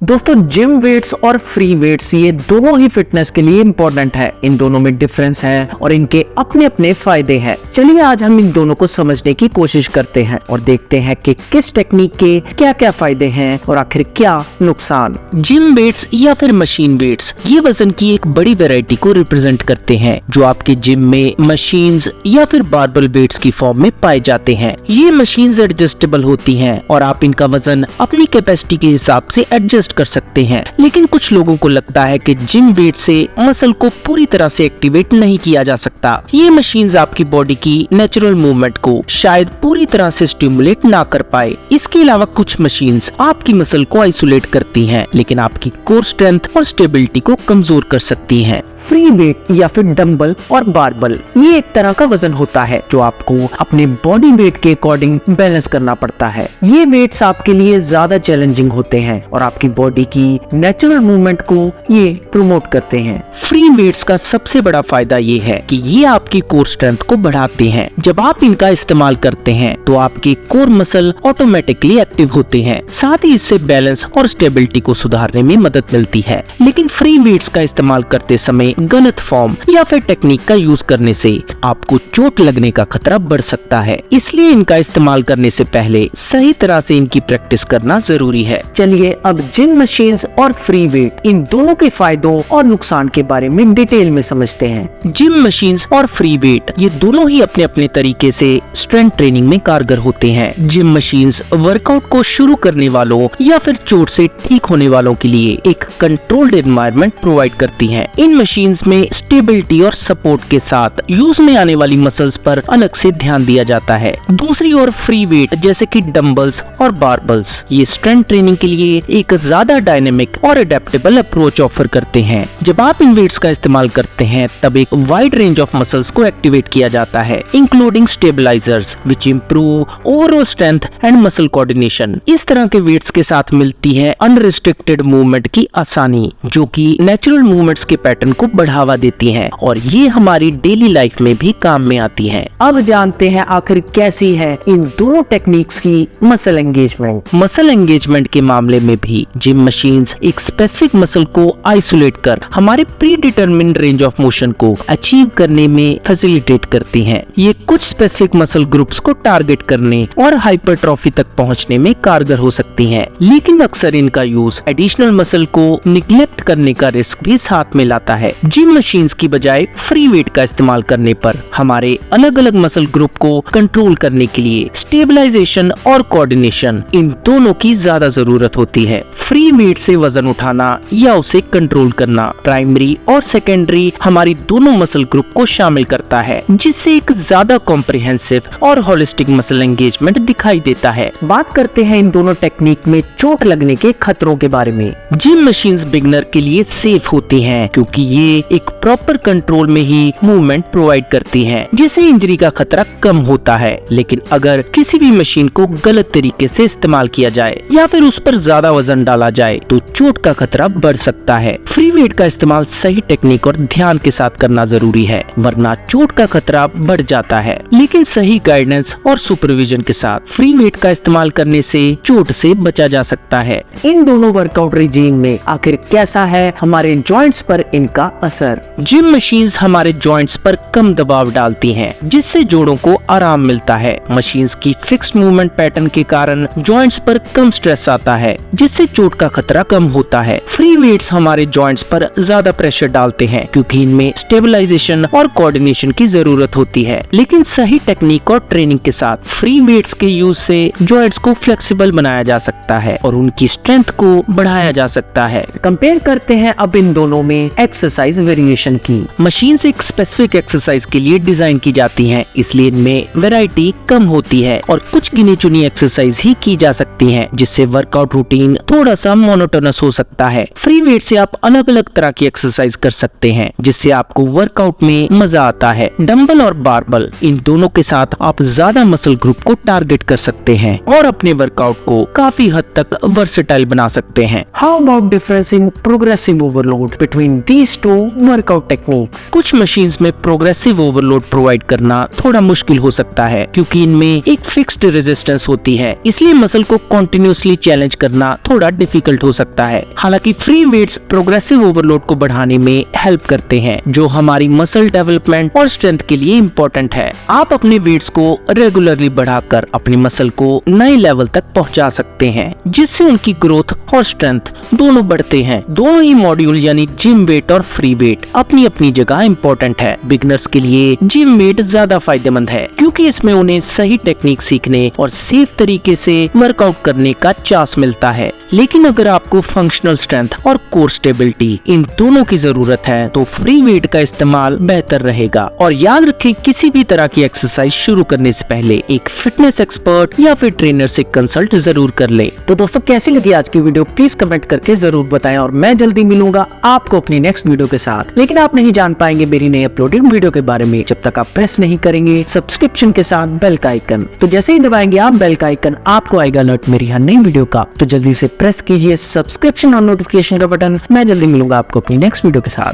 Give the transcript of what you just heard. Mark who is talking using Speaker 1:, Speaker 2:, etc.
Speaker 1: दोस्तों gym weights और free weights ये दोनों ही फिटनेस के लिए इम्पोर्टेंट है। इन दोनों में डिफरेंस है और इनके अपने अपने फायदे हैं। चलिए आज हम इन दोनों को समझने की कोशिश करते हैं और देखते हैं कि किस टेक्निक के क्या क्या फायदे हैं और आखिर क्या नुकसान। जिम वेट्स या फिर मशीन वेट्स ये वजन की एक बड़ी वैरायटी को रिप्रेजेंट करते हैं जो आपके जिम में मशीन्स या फिर बारबल वेट्स की फॉर्म में पाए जाते हैं। ये मशीन्स एडजस्टेबल होती हैं और आप इनका वजन अपनी कैपेसिटी के हिसाब से एडजस्ट कर सकते हैं। लेकिन कुछ लोगों को लगता है कि जिम वेट से मसल को पूरी तरह से एक्टिवेट नहीं किया जा सकता। ये मशीन्स आपकी बॉडी की नेचुरल मूवमेंट को शायद पूरी तरह से स्टिमुलेट ना कर पाए। इसके अलावा कुछ मशीन्स आपकी मसल को आइसोलेट करती हैं, लेकिन आपकी कोर स्ट्रेंथ और स्टेबिलिटी को कमजोर कर सकती हैं। फ्री वेट या फिर डंबल और बारबल ये एक तरह का वजन होता है जो आपको अपने बॉडी वेट के अकॉर्डिंग बैलेंस करना पड़ता है। ये वेट्स आपके लिए ज्यादा चैलेंजिंग होते हैं और आपकी बॉडी की नेचुरल मूवमेंट को ये प्रमोट करते हैं। फ्री वेट्स का सबसे बड़ा फायदा ये है कि ये आपकी कोर स्ट्रेंथ को बढ़ाते हैं। जब आप इनका इस्तेमाल करते हैं तो आपके कोर मसल ऑटोमेटिकली एक्टिव होते हैं, साथ ही इससे बैलेंस और स्टेबिलिटी को सुधारने में मदद मिलती है। लेकिन फ्री वेट्स का इस्तेमाल करते समय गलत फॉर्म या फिर टेक्निक का यूज करने से आपको चोट लगने का खतरा बढ़ सकता है, इसलिए इनका इस्तेमाल करने से पहले सही तरह से इनकी प्रैक्टिस करना जरूरी है। चलिए अब जिम मशीन्स और फ्री वेट इन दोनों के फायदों और नुकसान के बारे में डिटेल में समझते हैं। जिम मशीन्स और फ्री वेट ये दोनों ही अपने अपने तरीके से स्ट्रेंथ ट्रेनिंग में कारगर होते हैं। जिम मशीन्स वर्कआउट को शुरू करने वालों या फिर चोट से ठीक होने वालों के लिए एक कंट्रोल्ड एनवायरनमेंट प्रोवाइड करती हैं। इन मशीन्स में स्टेबिलिटी और सपोर्ट के साथ यूज में आने वाली मसल्स पर अलग से ध्यान दिया जाता है। दूसरी ओर फ्री वेट जैसे कि डंबल्स और बारबल्स ये स्ट्रेंथ ट्रेनिंग के लिए एक ज्यादा डायनेमिक और एडेप्टेबल अप्रोच ऑफर करते हैं। जब आप इन वेट्स का इस्तेमाल करते हैं तब एक वाइड रेंज ऑफ मसल्स को एक्टिवेट किया जाता है, including stabilisers which improve overall strength and muscle coordination. इस तरह के वेट्स के साथ मिलती है अनरिस्ट्रिक्टेड मूवमेंट की आसानी जो कि नेचुरल मूवमेंट्स के पैटर्न को बढ़ावा देती हैं और ये हमारी डेली लाइफ में भी काम में आती हैं। अब जानते हैं आखिर कैसी है इन दोनों टेक्निक्स की मसल एंगेजमेंट। मसल एंगेजमेंट के मामले में भी जिम मशीन्स एक स्पेसिफिक मसल को आइसोलेट कर हमारे pre determined range of motion को अचीव करने में फैसिलिटेट करती हैं। ये कुछ स्पेसिफिक मसल ग्रुप्स को टारगेट करने और हाइपरट्रॉफी तक पहुंचने में कारगर हो सकती हैं, लेकिन अक्सर इनका यूज एडिशनल मसल को निग्लेक्ट करने का रिस्क भी साथ में लाता है। जिम मशीन्स की बजाय फ्री वेट का इस्तेमाल करने पर हमारे अलग अलग मसल ग्रुप को कंट्रोल करने के लिए स्टेबलाइजेशन और कोऑर्डिनेशन इन दोनों की ज्यादा जरूरत होती है। फ्री वेट से वजन उठाना या उसे कंट्रोल करना प्राइमरी और सेकेंडरी हमारी दोनों मसल ग्रुप को शामिल करता है, जिससे एक ज्यादा कॉम्प्रिहेंसिव और होलिस्टिक मसल एंगेजमेंट दिखाई देता है। बात करते हैं इन दोनों टेक्निक में चोट लगने के खतरों के बारे में। जिम मशीन्स बिगिनर के लिए सेफ होती हैं क्योंकि ये एक प्रॉपर कंट्रोल में ही मूवमेंट प्रोवाइड करती हैं, जिससे इंजरी का खतरा कम होता है। लेकिन अगर किसी भी मशीन को गलत तरीके से इस्तेमाल किया जाए या फिर उस पर ज्यादा वजन डाला जाए तो चोट का खतरा बढ़ सकता है। फ्री वेट का इस्तेमाल सही टेक्निक और ध्यान के साथ करना जरूरी है, वरना चोट का खतरा बढ़ जाता है। लेकिन सही गाइडेंस और सुपरविजन के साथ फ्री वेट का इस्तेमाल करने से चोट से बचा जा सकता है। इन दोनों वर्कआउट रिजीम में आखिर कैसा है हमारे जॉइंट्स पर इनका असर। जिम मशीन्स हमारे जॉइंट्स पर कम दबाव डालती हैं, जिससे जोड़ों को आराम मिलता है। मशीन्स की फिक्स्ड मूवमेंट पैटर्न के कारण जॉइंट्स पर कम स्ट्रेस आता है, जिससे चोट का खतरा कम होता है। फ्री वेट्स हमारे जॉइंट्स पर ज्यादा प्रेशर डालते हैं क्योंकि इनमें स्टेबलाइजेशन और कोऑर्डिनेशन की जरूरत होती है। लेकिन सही टेक्निक और ट्रेनिंग के साथ फ्री वेट्स के यूज से जॉइंट्स को फ्लेक्सिबल बनाया जा सकता है और उनकी स्ट्रेंथ को बढ़ाया जा सकता है। कंपेयर करते हैं अब इन दोनों में एक्सरसाइज वेरिएशन की। मशीन्स एक स्पेसिफिक एक्सरसाइज के लिए डिजाइन की जाती हैं, इसलिए इनमें वैरायटी कम होती है और कुछ गिनी चुनी एक्सरसाइज ही की जा सकती हैं, जिससे वर्कआउट रूटीन थोड़ा सा मोनोटोनस हो सकता है। फ्री वेट से आप अलग अलग तरह की एक्सरसाइज कर सकते हैं, जिससे आपको वर्कआउट में मजा आता है। डंबल और बारबल इन दोनों के साथ आप ज्यादा मसल ग्रुप को टारगेट कर सकते हैं और अपने वर्कआउट को काफी हद तक वर्सेटाइल बना सकते हैं। How about difference in progressive overload between these two workout techniques. कुछ मशीन्स में प्रोग्रेसिव ओवरलोड प्रोवाइड करना थोड़ा मुश्किल हो सकता है क्योंकि इनमें एक फिक्स्ड रेजिस्टेंस होती है, इसलिए मसल को कंटिन्यूअसली चैलेंज करना थोड़ा डिफिकल्ट हो सकता है। हालांकि फ्री वेट्स प्रोग्रेसिव ओवरलोड को बढ़ाने में हेल्प करते हैं, जो हमारी मसल डेवलपमेंट और स्ट्रेंथ के लिए इम्पोर्टेंट है। आप अपने वेट्स को रेगुलरली बढ़ाकर अपनी मसल को नए लेवल तक पहुंचा सकते हैं, जिससे उनकी ग्रोथ और स्ट्रेंथ दोनों बढ़ते हैं। दोनों ही मॉड्यूल यानी जिम वेट और फ्री वेट अपनी अपनी जगह इम्पोर्टेंट है। बिगनर्स के लिए जिम वेट ज्यादा फायदेमंद है क्योंकि इसमें उन्हें सही टेक्निक सीखने और सेफ तरीके से वर्कआउट करने का चांस मिलता है। लेकिन अगर आपको फंक्शनल स्ट्रेंथ और कोर स्टेबिलिटी इन दोनों की जरूरत है तो फ्री वेट का इस्तेमाल बेहतर रहेगा। और याद रखें, किसी भी तरह की एक्सरसाइज शुरू करने से पहले एक फिटनेस एक्सपर्ट या फिर ट्रेनर से कंसल्ट जरूर कर ले। तो दोस्तों, कैसी लगी आज की वीडियो प्लीज कमेंट करके जरूर बताएं और मैं जल्दी मिलूंगा आपको अपनी नेक्स्ट वीडियो के साथ। लेकिन आप नहीं जान पाएंगे मेरी नई अपलोडेड वीडियो के बारे में जब तक आप प्रेस नहीं करेंगे सब्सक्रिप्शन के साथ बेल का आइकन। तो जैसे ही दबाएंगे आप बेल का आइकन, आपको आएगा अलर्ट मेरी हर नई वीडियो का। तो जल्दी से प्रेस कीजिए सब्सक्रिप्शन और नोटिफिकेशन का बटन। मैं जल्दी मिलूंगा आपको अपनी नेक्स्ट वीडियो के साथ।